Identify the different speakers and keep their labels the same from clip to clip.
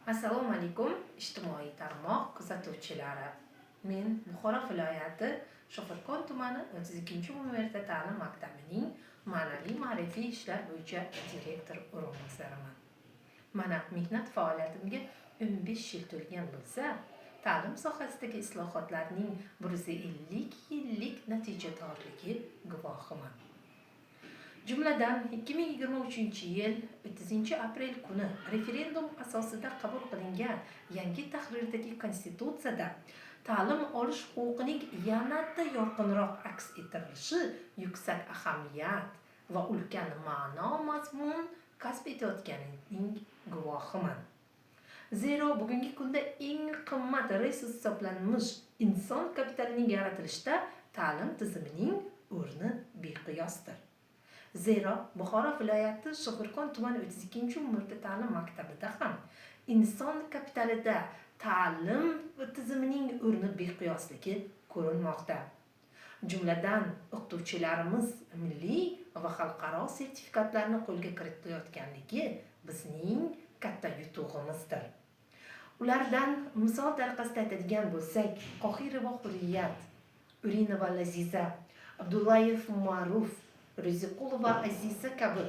Speaker 1: Assalomu alaykum ijtimoiy tarmoq kuzatuvchilari. Men Buxoro viloyati Shofirkon tumani 32-universitet ta'lim maktabining ma'naviy-ma'rifiy ishlar bo'yicha direktor o'rinbosariman. Mana mehnat faoliyatimga 15 yil to'lgan bo'lsa, ta'lim sohasidagi islohotlarning 150 yillik natijadorligi guvohiman. Jumladan 2023-yil 30-aprel kuni referendum asosida qabul qilingan yangi tahrirdagi konstitutsiyada ta'lim olish huquqining yanada yorqinroq aks ettirilishi yuksak ahamiyat va ulkan ma'no mazmun kasb etayotganining guvohiman. Zero bugungi kunda eng qimmat resurs hisoblanmish inson kapitalining yaratilishida ta'lim tizimining o'rni beqiyosdir. Zero Buxoro viloyati Shofirkon tumani 32-universitet ta'lim maktabida ham inson kapitalida ta'lim tizimining o'rni beqiyosligi ko'rinmoqda. Jumladan o'qituvchilarimiz milliy va xalqaro sertifikatlarni qo'lga kiritayotganligi bizning katta yutug'imizdir. Ulardan misol tariqasida aytadigan bo'lsak, Qohirova Hurriyat, Urinova Laziza, Abdullayev Ma'ruf, Riziqulova Aziza kabi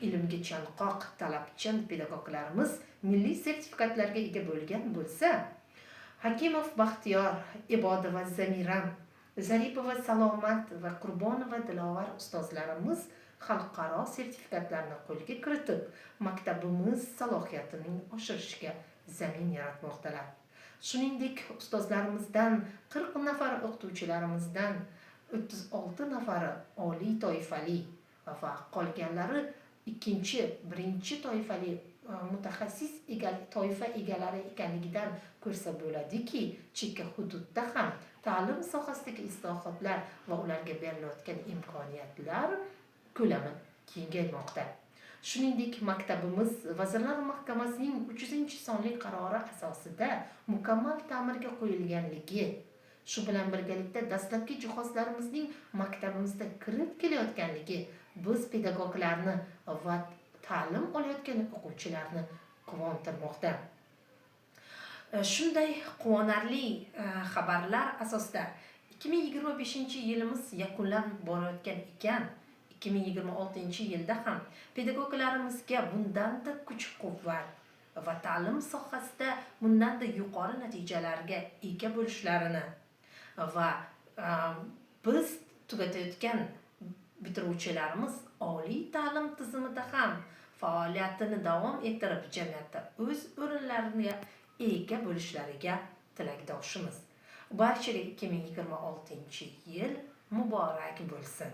Speaker 1: ilmga chanqoq, talabchan pedagoglarimiz milliy sertifikatlarga ega bo'lgan bo'lsa, Hakimov Baxtiyor, Ibodova Zamiram, Zaripova Salomat va Qurbonova Dilovar ustozlarimiz xalqaro sertifikatlarni qo'lga kiritib, maktabimiz salohiyatining oshirishiga zamin yaratmoqdalar. Shuningdek, ustozlarimizdan 40 nafar o'qituvchilarimizdan 36 nafari oliy toifali va qolganlari birinchi toifali mutaxassis toifa egalari ekanligidan ko'rsa bo'ladiki, chekka hududda ham ta'lim sohasidagi islohotlar va ularga berilayotgan imkoniyatlar ko'lami kengaymoqda. Shuningdek, maktabimiz Vazirlar Mahkamasining 300-sonli qarori asosida mukammal ta'mirga qo'yilganligi, shu bilan birgalikda dastlabki jihozlarimizning maktabimizda kirib kelayotganligi biz pedagoglarni va ta'lim olayotgan o'quvchilarni quvontirmoqda. Shunday quvonarli xabarlar asosida 2025-yilimiz yakunlanib borayotgan ekan, 2026-yilda ham pedagoglarimizga bundanda kuch-quvvat va ta'lim sohasida bundanda yuqori natijalarga ega bo'lishlarini va biz tugatayotgan bitiruvchilarimiz oliy ta'lim tizimida ham faoliyatini davom ettirib jamiyatda o'z o'rinlariga ega bo'lishlariga tilakdoshimiz. Barchaga 2026-yil muborak bo'lsin.